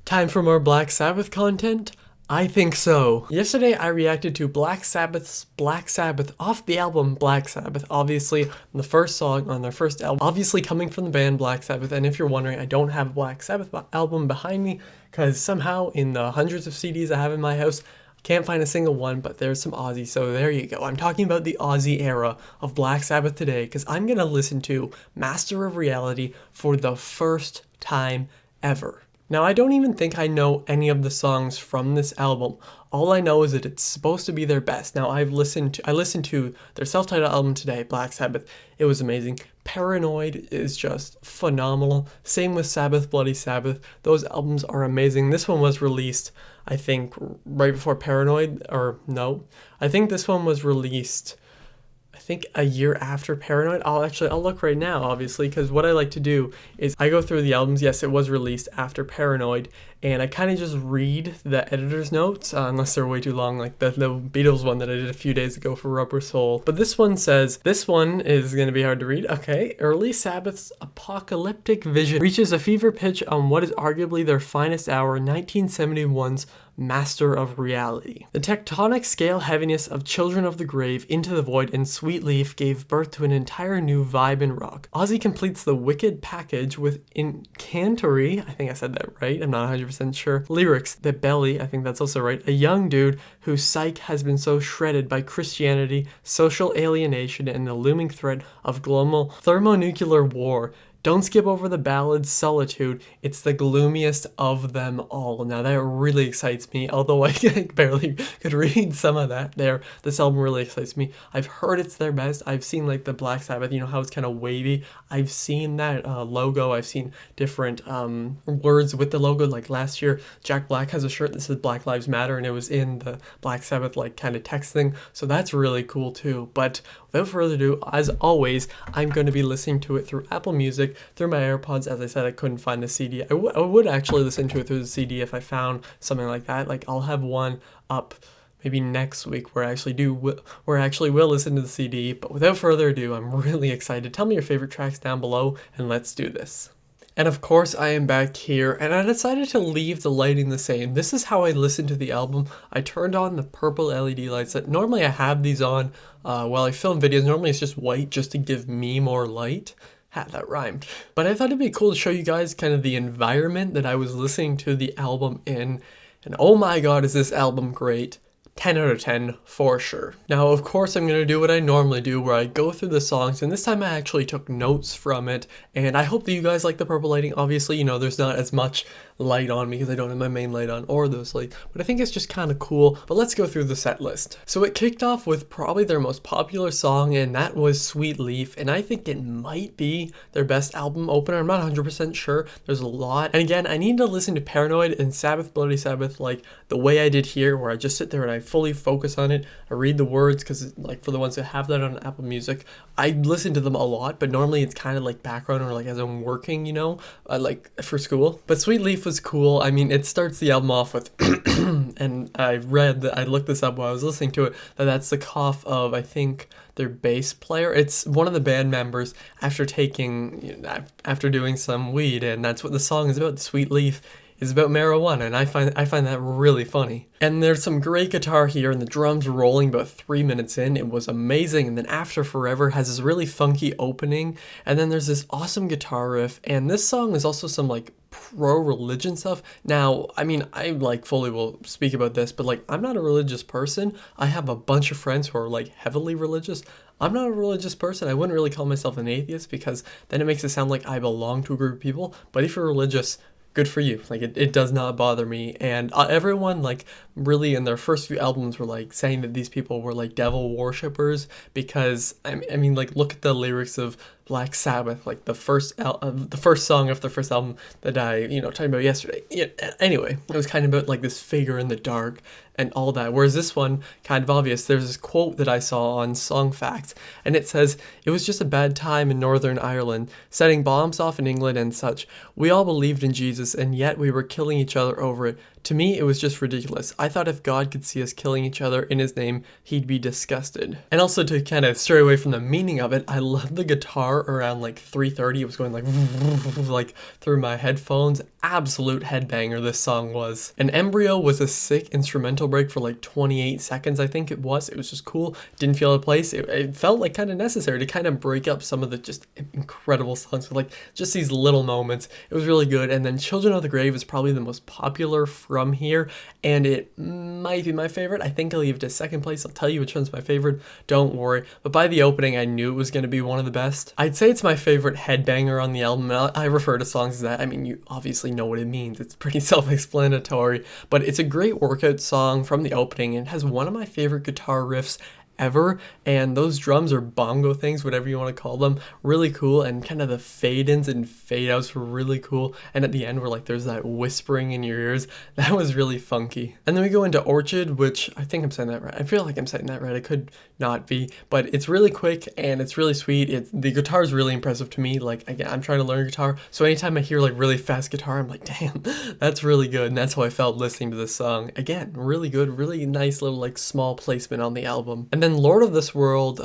Time for more Black Sabbath content? I think so. Yesterday I reacted to Black Sabbath's Black Sabbath off the album Black Sabbath, obviously the first song on their first album, obviously coming from the band Black Sabbath. And if you're wondering, I don't have a Black Sabbath album behind me because somehow in the hundreds of CDs I have in my house, can't find a single one, but there's some Ozzy, so there you go. I'm talking about the Ozzy era of Black Sabbath today because I'm gonna listen to Master of Reality for the first time ever. Now, I don't even think I know any of the songs from this album. All I know is that it's supposed to be their best. Now, I listened to their self-titled album today, Black Sabbath. It was amazing. Paranoid is just phenomenal. Same with Sabbath, Bloody Sabbath. Those albums are amazing. This one was released, I think, right before Paranoid, or no. I think this one was released, I think, a year after Paranoid. I'll look right now, obviously, because what I like to do is I go through the albums. Yes, it was released after Paranoid, and I kind of just read the editor's notes, unless they're way too long, like the Beatles one that I did a few days ago for Rubber Soul. But this one says, this one is going to be hard to read. Okay, early Sabbath's apocalyptic vision reaches a fever pitch on what is arguably their finest hour, 1971's Master of Reality. The tectonic scale heaviness of Children of the Grave, Into the Void, and Sweet Leaf gave birth to an entire new vibe in rock. Ozzy completes the wicked package with incantory, I think I said that right, I'm not 100% sure, lyrics, The Belly, I think that's also right, a young dude whose psyche has been so shredded by Christianity, social alienation, and the looming threat of global thermonuclear war. Don't skip over the ballad Solitude. It's the gloomiest of them all. Now that really excites me, although I barely could read some of that there. This album really excites me. I've heard it's their best. I've seen like the Black Sabbath, you know how it's kind of wavy. I've seen that logo. I've seen different words with the logo. Like last year, Jack Black has a shirt that says Black Lives Matter, and it was in the Black Sabbath like kind of text thing. So that's really cool too. But without further ado, as always, I'm going to be listening to it through Apple Music, through my AirPods. As I said, I couldn't find the CD. I would actually listen to it through the CD if I found something like that. Like I'll have one up maybe next week where I actually will listen to the CD. But without further ado, I'm really excited. Tell me your favorite tracks down below, and let's do this. And of course I am back here, and I decided to leave the lighting the same. This is how I listen to the album. I turned on the purple LED lights that normally I have these on while I film videos. Normally it's just white just to give me more light. That rhymed. But I thought it'd be cool to show you guys kind of the environment that I was listening to the album in. And oh my god, is this album great. 10 out of 10 for sure. Now, of course, I'm going to do what I normally do where I go through the songs, and this time I actually took notes from it, and I hope that you guys like the purple lighting. Obviously, you know, there's not as much light on me because I don't have my main light on or those lights, but I think it's just kind of cool. But let's go through the set list. So it kicked off with probably their most popular song, and that was Sweet Leaf, and I think it might be their best album opener. I'm not 100% sure. There's a lot. And again, I need to listen to Paranoid and Sabbath, Bloody Sabbath like the way I did here, where I just sit there and I fully focus on it. I read the words because, like, for the ones that have that on Apple Music, I listen to them a lot, but normally it's kind of like background or like as I'm working, you know, like for school. But Sweet Leaf was cool. I mean, it starts the album off with and I looked this up while I was listening to it, that's the cough of, I think, their bass player. It's one of the band members after doing some weed, and that's what the song is about. Sweet Leaf is about marijuana, and I find that really funny. And there's some great guitar here, and the drums rolling about 3 minutes in. It was amazing. And then After Forever has this really funky opening, and then there's this awesome guitar riff, and this song is also some like pro-religion stuff. Now, I mean, I like fully will speak about this, but like I'm not a religious person. I have a bunch of friends who are like heavily religious. I'm not a religious person. I wouldn't really call myself an atheist because then it makes it sound like I belong to a group of people. But if you're religious, good for you. Like it does not bother me. And everyone like really in their first few albums were like saying that these people were like devil worshippers because I mean like look at the lyrics of Black Sabbath, like the first song of the first album that I talking about yesterday. Yeah, anyway, it was kind of about like this figure in the dark and all that. Whereas this one, kind of obvious. There's this quote that I saw on Song Facts, and it says, "It was just a bad time in Northern Ireland, setting bombs off in England and such. We all believed in Jesus, and yet we were killing each other over it. To me, it was just ridiculous. I thought if God could see us killing each other in his name, he'd be disgusted." And also to kind of stray away from the meaning of it, I love the guitar start around like 3:30. It was going like like through my headphones. Absolute headbanger this song was. And Embryo was a sick instrumental break for like 28 seconds, I think it was. It was just cool. Didn't feel out of place. It felt like kind of necessary to kind of break up some of the just incredible songs with like just these little moments. It was really good. And then Children of the Grave is probably the most popular from here, and it might be my favorite. I think I'll leave it to second place. I'll tell you which one's my favorite, don't worry. But by the opening, I knew it was going to be one of the best. I'd say it's my favorite headbanger on the album. I refer to songs as that. I mean, you obviously know what it means. It's pretty self-explanatory, but it's a great workout song from the opening, and it has one of my favorite guitar riffs ever, and those drums or bongo things, whatever you want to call them, really cool, and kind of the fade-ins and fade-outs were really cool, and at the end where like there's that whispering in your ears, that was really funky. And then we go into Orchid, which I think I'm saying that right. I feel like I'm saying that right. I could not be, but it's really quick and it's really sweet. The guitar is really impressive to me. Like, again, I'm trying to learn guitar, so anytime I hear like really fast guitar, I'm like, damn, that's really good, and that's how I felt listening to this song. Again, really good, really nice little like small placement on the album. And then Lord of this World,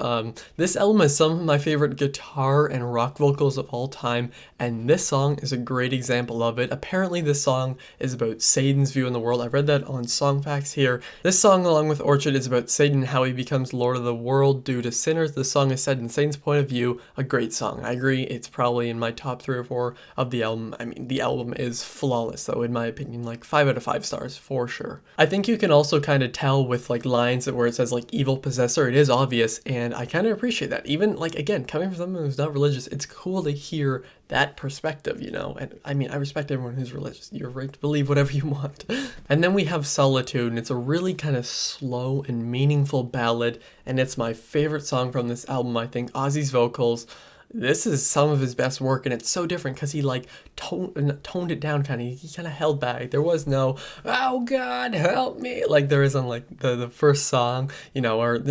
this album has some of my favorite guitar and rock vocals of all time, and this song is a great example of it. Apparently this song is about Satan's view in the world. I read that on Song Facts here. This song, along with Orchid, is about Satan and how he becomes Lord of the world due to sinners. The song is said in Satan's point of view. A great song. I agree, it's probably in my top 3 or 4 of the album. I mean, the album is flawless though, in my opinion, like 5 out of 5 stars for sure. I think you can also kind of tell with like lines where it says like evil possessor, it is obvious, and I kind of appreciate that. Even like, again, coming from someone who's not religious, it's cool to hear that perspective, you know. And I mean, I respect everyone who's religious. You're right to believe whatever you want. And then we have Solitude, and it's a really kind of slow and meaningful ballad, and it's my favorite song from this album. I think Ozzy's vocals, this is some of his best work, and it's so different because he like toned it down kind of. He kind of held back. There was no, oh God, help me, like there is on like the first song, you know, or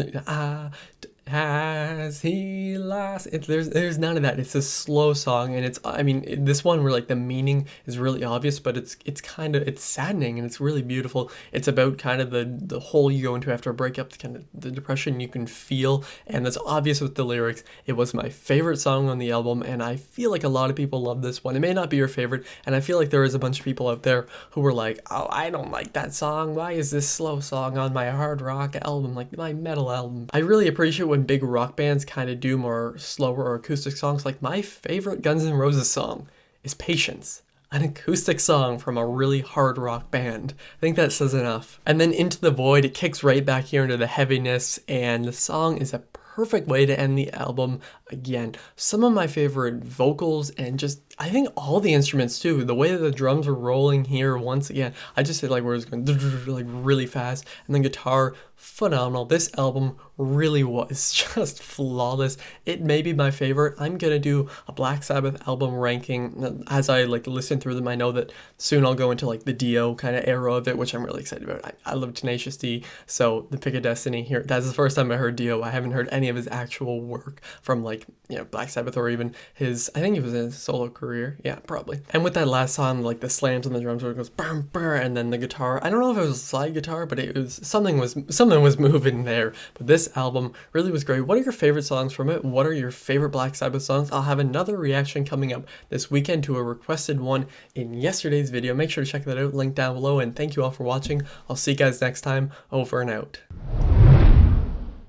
has he lost it? There's none of that. It's a slow song, and it's, I mean, this one where like the meaning is really obvious, but it's kind of, it's saddening and it's really beautiful. It's about kind of the hole you go into after a breakup, kind of the depression you can feel, and that's obvious with the lyrics. It was my favorite song on the album, and I feel like a lot of people love this one. It may not be your favorite, and I feel like there is a bunch of people out there who were like, oh, I don't like that song. Why is this slow song on my hard rock album, like my metal album? I really appreciate when big rock bands kind of do more slower or acoustic songs. Like my favorite Guns N' Roses song is Patience, an acoustic song from a really hard rock band. I think that says enough. And then Into the Void, it kicks right back here into the heaviness, and the song is a perfect way to end the album. Again, some of my favorite vocals, and just I think all the instruments too. The way that the drums were rolling here, once again, I just said like where it's going like really fast, and then guitar, phenomenal. This album really was just flawless. It may be my favorite. I'm gonna do a Black Sabbath album ranking as I like listen through them. I know that soon I'll go into like the Dio kind of era of it, which I'm really excited about. I love Tenacious D, so the Pick of Destiny here, that's the first time I heard Dio. I haven't heard any of his actual work from like, you know, Black Sabbath, or even his, I think he was in his solo career, yeah, probably. And with that last song, like the slams on the drums where it goes bam, bam, and then the guitar, I don't know if it was a slide guitar, but it was something was moving there. But this album really was great. What are your favorite songs from it? What are your favorite Black Sabbath songs? I'll have another reaction coming up this weekend to a requested one in yesterday's video. Make sure to check that out, link down below, and thank you all for watching. I'll see you guys next time. Over and out.